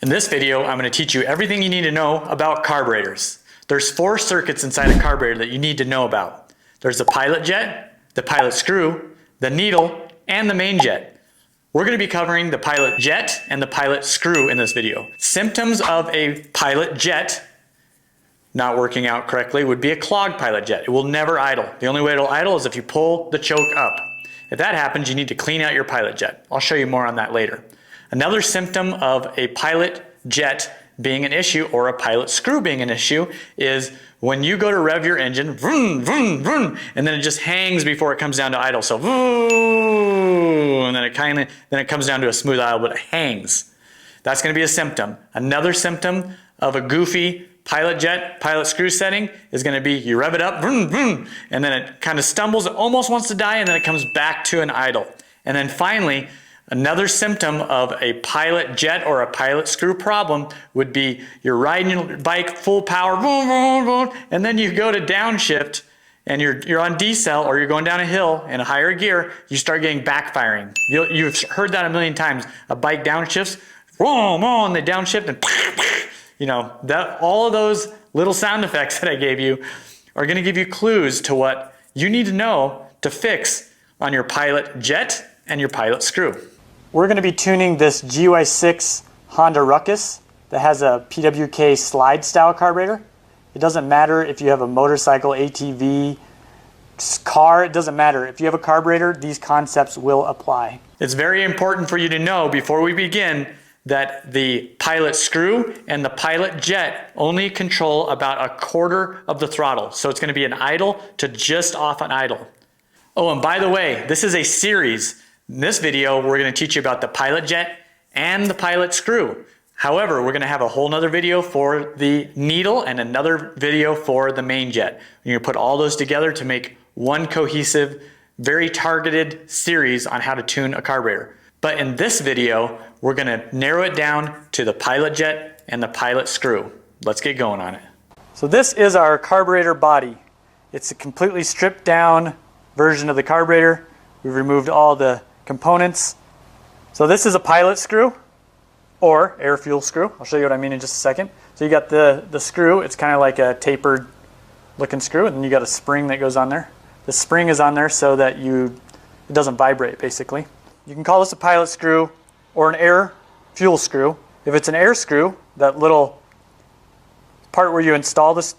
In this video, I'm going to teach you everything you need to know about carburetors. There's 4 circuits inside a carburetor that you need to know about. There's the pilot jet, the pilot screw, the needle, and the main jet. We're going to be covering the pilot jet and the pilot screw in this video. Symptoms of a pilot jet not working out correctly would be a clogged pilot jet. It will never idle. The only way it'll idle is if you pull the choke up. If that happens, you need to clean out your pilot jet. I'll show you more on that later. Another symptom of a pilot jet being an issue or a pilot screw being an issue is when you go to rev your engine, vroom, vroom, vroom, and then it just hangs before it comes down to idle. So, vroom, and then it comes down to a smooth idle, but it hangs. That's going to be a symptom. Another symptom of a goofy pilot jet, pilot screw setting is going to be you rev it up, vroom, vroom, and then it kind of stumbles, it almost wants to die, and then it comes back to an idle. And then finally, another symptom of a pilot jet or a pilot screw problem would be you're riding your bike full power, boom, boom, boom, and then you go to downshift and you're on decel or you're going down a hill in a higher gear, you start getting backfiring. You've heard that a million times. A bike downshifts, boom, boom, and they downshift and you know, all of those little sound effects that I gave you are going to give you clues to what you need to know to fix on your pilot jet and your pilot screw. We're going to be tuning this GY6 Honda Ruckus that has a PWK slide style carburetor. It doesn't matter if you have a motorcycle, ATV, car, it doesn't matter. If you have a carburetor, these concepts will apply. It's very important for you to know before we begin that the pilot screw and the pilot jet only control about 1/4 of the throttle. So it's going to be an idle to just off an idle. Oh, and by the way, this is a series. In this video, we're going to teach you about the pilot jet and the pilot screw. However, we're going to have a whole nother video for the needle and another video for the main jet. You're going to put all those together to make one cohesive, very targeted series on how to tune a carburetor. But in this video, we're going to narrow it down to the pilot jet and the pilot screw. Let's get going on it. So this is our carburetor body. It's a completely stripped down version of the carburetor. We've removed all the components. So this is a pilot screw or air fuel screw. I'll show you what I mean in just a second. So you got the screw. It's kind of like a tapered looking screw, and then you got a spring that goes on there. The spring is on there so that it doesn't vibrate, basically. You can call this a pilot screw or an air fuel screw. If it's an air screw, that little part where you install this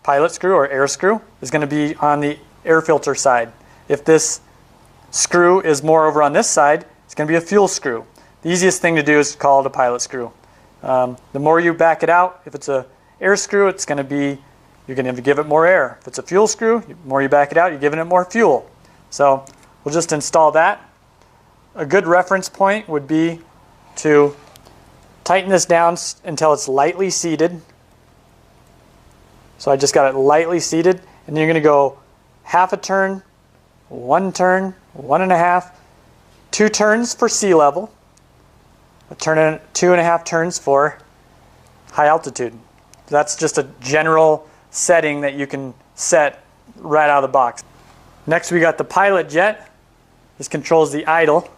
pilot screw or air screw is going to be on the air filter side. If this screw is more over on this side, it's going to be a fuel screw. The easiest thing to do is call it a pilot screw. The more you back it out, if it's an air screw, it's going to be, you're going to have to give it more air. If it's a fuel screw, the more you back it out, you're giving it more fuel. So we'll just install that. A good reference point would be to tighten this down until it's lightly seated. So I just got it lightly seated, and then you're going to go half a turn, 1 turn, 1.5, 2 turns for sea level, 2.5 turns for high altitude. That's just a general setting that you can set right out of the box. Next we got the pilot jet. This controls the idle.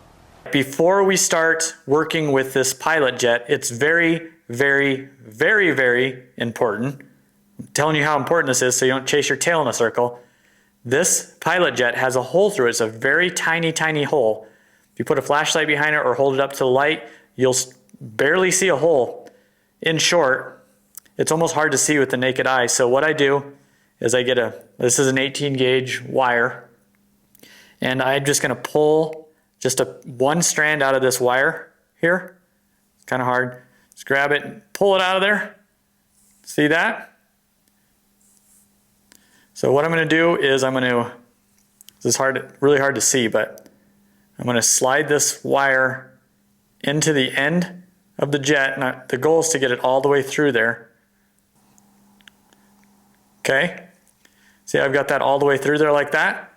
Before we start working with this pilot jet, it's very, very, very, very important. I'm telling you how important this is so you don't chase your tail in a circle. This pilot jet has a hole through it. It's a very tiny, tiny hole. If you put a flashlight behind it or hold it up to the light, you'll barely see a hole. In short, it's almost hard to see with the naked eye. So what I do is this is an 18 gauge wire, and I'm just going to pull just one strand out of this wire here. It's kind of hard. Just grab it and pull it out of there. See that? So what I'm going to do is this is really hard to see, but I'm going to slide this wire into the end of the jet. And the goal is to get it all the way through there. Okay? See, I've got that all the way through there like that.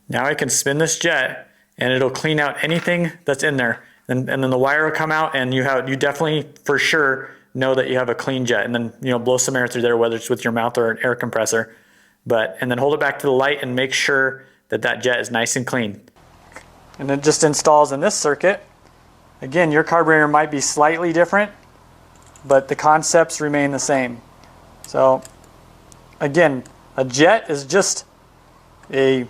Now I can spin this jet and it'll clean out anything that's in there. And then the wire will come out, and you definitely for sure know that you have a clean jet. And then blow some air through there, whether it's with your mouth or an air compressor. And then hold it back to the light and make sure that jet is nice and clean. And it just installs in this circuit. Again, your carburetor might be slightly different. but the concepts remain the same. So again, a jet is just a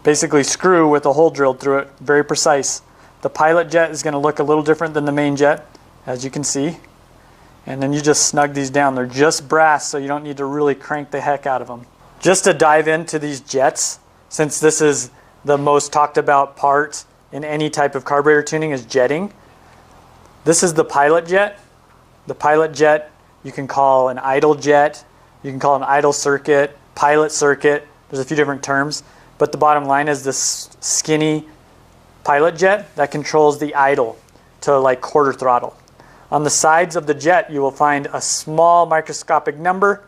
basically screw with a hole drilled through it, very precise. The pilot jet is going to look a little different than the main jet, as you can see. And then you just snug these down. They're just brass, so you don't need to really crank the heck out of them. Just to dive into these jets, since this is the most talked about part in any type of carburetor tuning is jetting. This is the pilot jet. The pilot jet you can call an idle jet, you can call it an idle circuit, pilot circuit. There's a few different terms, but the bottom line is this skinny pilot jet that controls the idle to like quarter throttle. On the sides of the jet you will find a small microscopic number,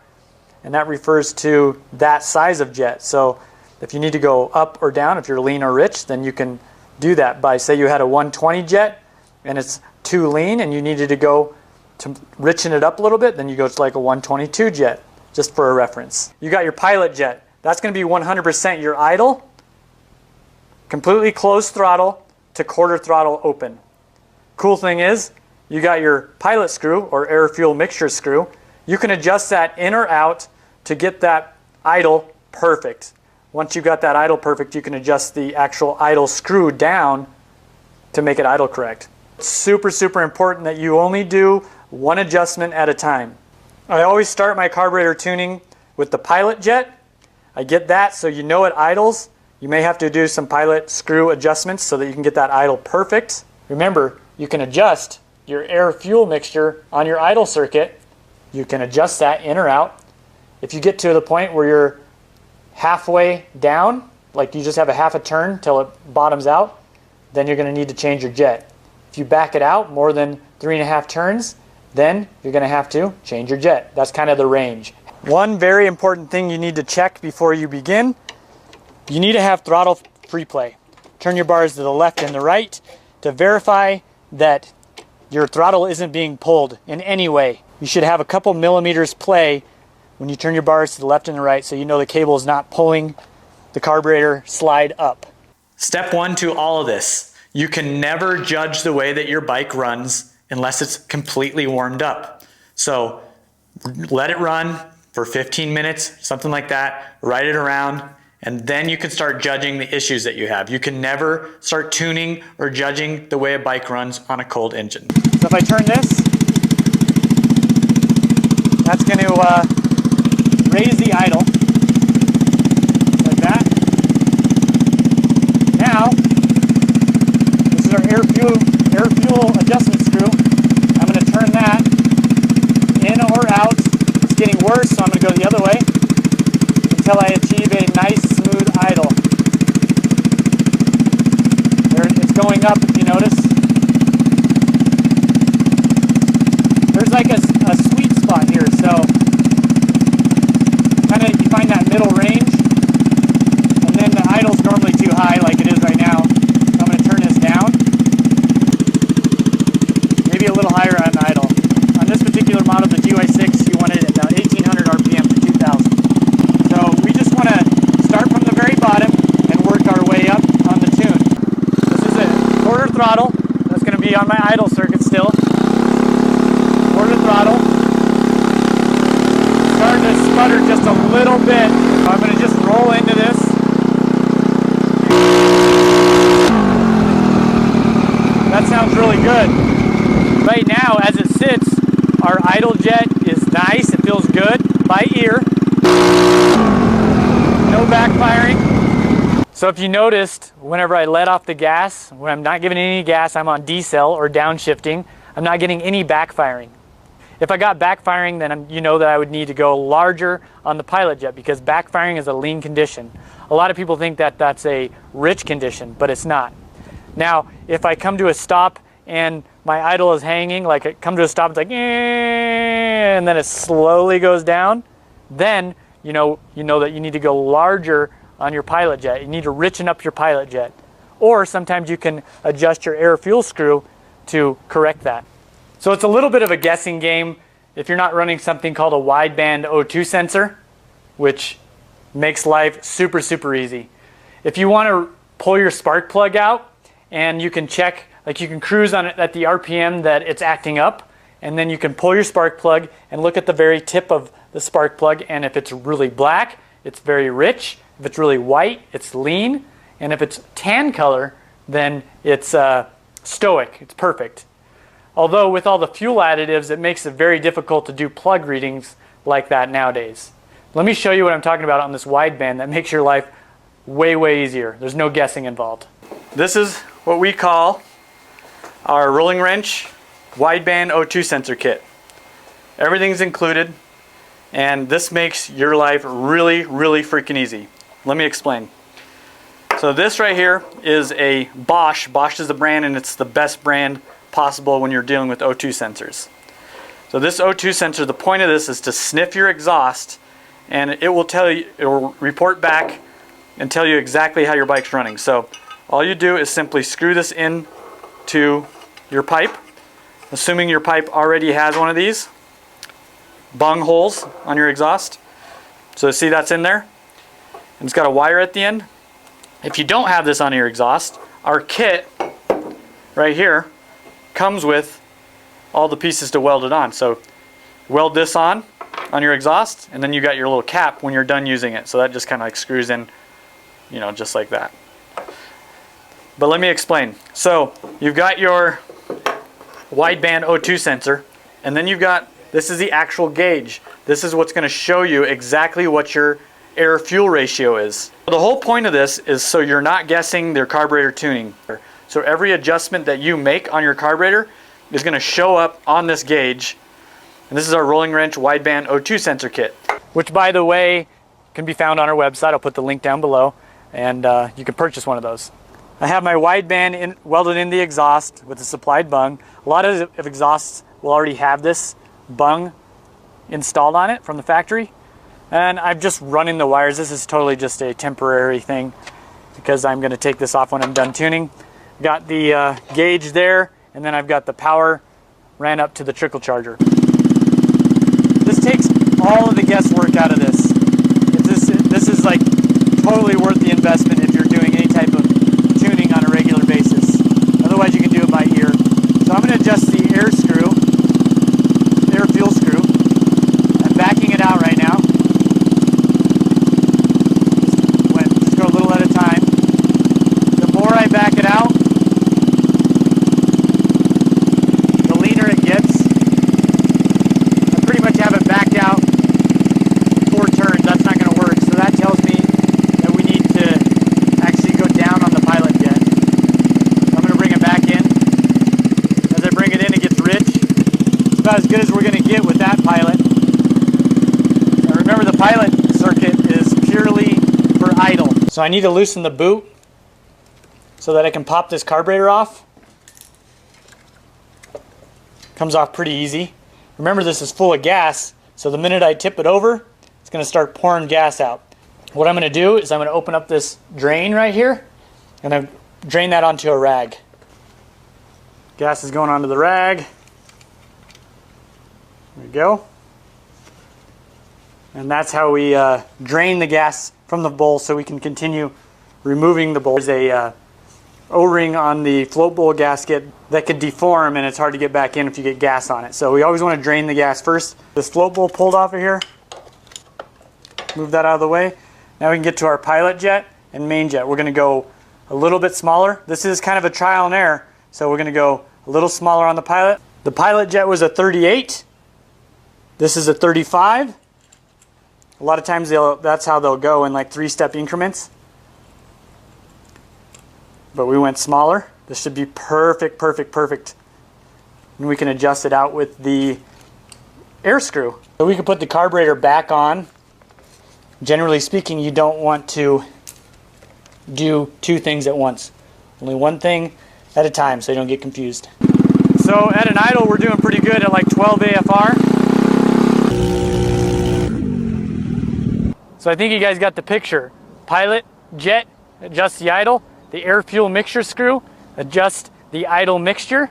and that refers to that size of jet. So if you need to go up or down, if you're lean or rich, then you can do that by, say you had a 120 jet and it's too lean and you needed to go to richen it up a little bit, then you go to like a 122 jet, just for a reference. You got your pilot jet. That's going to be 100% your idle, completely closed throttle to quarter throttle open. Cool thing is, you got your pilot screw or air fuel mixture screw. You can adjust that in or out to get that idle perfect. Once you've got that idle perfect, you can adjust the actual idle screw down to make it idle correct. It's super, super important that you only do one adjustment at a time. I always start my carburetor tuning with the pilot jet. I get that so you know it idles. You may have to do some pilot screw adjustments so that you can get that idle perfect. Remember, you can adjust your air fuel mixture on your idle circuit. You can adjust that in or out. If you get to the point where you're halfway down, like you just have a half a turn till it bottoms out, then you're going to need to change your jet. If you back it out more than 3.5 turns, then you're going to have to change your jet. That's kind of the range. One very important thing you need to check before you begin, you need to have throttle free play. Turn your bars to the left and the right to verify that your throttle isn't being pulled in any way. You should have a couple millimeters play when you turn your bars to the left and the right so you know the cable is not pulling the carburetor slide up. Step one to all of this. You can never judge the way that your bike runs unless it's completely warmed up. So let it run for 15 minutes, something like that, ride it around, and then you can start judging the issues that you have. You can never start tuning or judging the way a bike runs on a cold engine. So if I turn this, that's going to raise the idle, like that. Now, this is our air fuel adjustment screw. I'm going to turn that in or out. It's getting worse, so I'm going to go the other way until I achieve a nice smooth idle. There, it's going up, if you notice. There's like a sweet spot here, so kind of you find that middle range, and then the idle's normally too high like it is right now. So I'm going to turn this down, maybe a little higher on idle. On this particular model, the GY6, you want it at about 1800 RPM to 2000. So we just want to start from the very bottom and work our way up on the tune. This is a quarter throttle. That's going to be on my idle circuit still. Quarter throttle. Starting to sputter just a little bit. So I'm going to just roll into this. That sounds really good. Right now, as it sits, our idle jet is nice. It feels good by ear. No backfiring. So if you noticed, whenever I let off the gas, when I'm not giving any gas, I'm on decel or downshifting, I'm not getting any backfiring. If I got backfiring, then you know that I would need to go larger on the pilot jet because backfiring is a lean condition. A lot of people think that that's a rich condition, but it's not. Now, if I come to a stop and my idle is hanging, like it come to a stop, it's like, and then it slowly goes down, then you know that you need to go larger on your pilot jet. You need to richen up your pilot jet. Or sometimes you can adjust your air fuel screw to correct that. So it's a little bit of a guessing game if you're not running something called a wideband O2 sensor, which makes life super, super easy. If you want to pull your spark plug out and you can check, like you can cruise on it at the RPM that it's acting up, and then you can pull your spark plug and look at the very tip of the spark plug, and if it's really black, it's very rich. If it's really white, it's lean. And if it's tan color, then it's stoic, it's perfect. Although with all the fuel additives, it makes it very difficult to do plug readings like that nowadays. Let me show you what I'm talking about on this wideband that makes your life way, way easier. There's no guessing involved. This is what we call our rolling wrench wideband O2 sensor kit. Everything's included, and this makes your life really, really freaking easy. Let me explain. So this right here is a Bosch. Bosch is the brand, and it's the best brand possible when you're dealing with O2 sensors. So this O2 sensor, the point of this is to sniff your exhaust, and it will tell you, it will report back and tell you exactly how your bike's running. So all you do is simply screw this in to your pipe, assuming your pipe already has one of these bung holes on your exhaust. So see, that's in there, and it's got a wire at the end. If you don't have this on your exhaust, our kit right here comes with all the pieces to weld it on. So weld this on your exhaust, and then you got your little cap when you're done using it. So that just kind of like screws in, you know, just like that. But let me explain. So you've got your wideband O2 sensor, and then you've got, this is the actual gauge. This is what's going to show you exactly what your air-fuel ratio is. The whole point of this is so you're not guessing their carburetor tuning. So every adjustment that you make on your carburetor is going to show up on this gauge. And this is our rolling wrench wideband O2 sensor kit, which, by the way, can be found on our website. I'll put the link down below, and you can purchase one of those. I have my wideband welded in the exhaust with the supplied bung. A lot of exhausts will already have this bung installed on it from the factory. And I'm just running the wires. This is totally just a temporary thing because I'm going to take this off when I'm done tuning. Got the gauge there, and then I've got the power ran up to the trickle charger. This takes all of the guesswork out of this. This is like totally worth the investment if you're doing any type of tuning on a regular basis. Otherwise you can do it by ear. So I'm going to adjust the air screw, air fuel screw. I'm backing it out right now. Just go a little at a time. The more I back it out, the leaner it gets. I pretty much have it backed out 4 turns. That's not going to work. So that tells me that we need to actually go down on the pilot jet. So I'm going to bring it back in. As I bring it in, it gets rich. It's about as good as we're going to get with that pilot. Now remember, the pilot circuit is purely for idle. So I need to loosen the boot so that I can pop this carburetor off. Comes off pretty easy. Remember, this is full of gas, so the minute I tip it over, it's going to start pouring gas out. What I'm going to do is I'm going to open up this drain right here, and I drain that onto a rag. Gas is going onto the rag. There we go. And that's how we drain the gas from the bowl so we can continue removing the bowl. There's a O-ring on the float bowl gasket that could deform, and it's hard to get back in if you get gas on it. So we always want to drain the gas first. This float bowl pulled off of here. Move that out of the way. Now we can get to our pilot jet and main jet. We're going to go a little bit smaller. This is kind of a trial and error, so we're going to go a little smaller on the pilot. The pilot jet was a 38. This is a 35. A lot of times that's how they'll go in like 3-step increments. But we went smaller. This should be perfect, perfect, perfect. And we can adjust it out with the air screw. So we can put the carburetor back on. Generally speaking, you don't want to do 2 things at once. Only one thing at a time so you don't get confused. So at an idle, we're doing pretty good at like 12 AFR. So I think you guys got the picture. Pilot, jet, adjust the idle. The air-fuel mixture screw, adjust the idle mixture.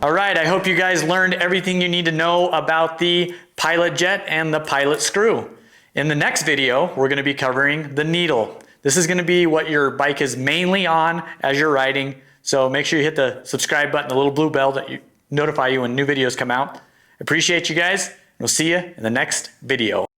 All right, I hope you guys learned everything you need to know about the pilot jet and the pilot screw. In the next video, we're going to be covering the needle. This is going to be what your bike is mainly on as you're riding, so make sure you hit the subscribe button, the little blue bell that notify you when new videos come out. Appreciate you guys. We'll see you in the next video.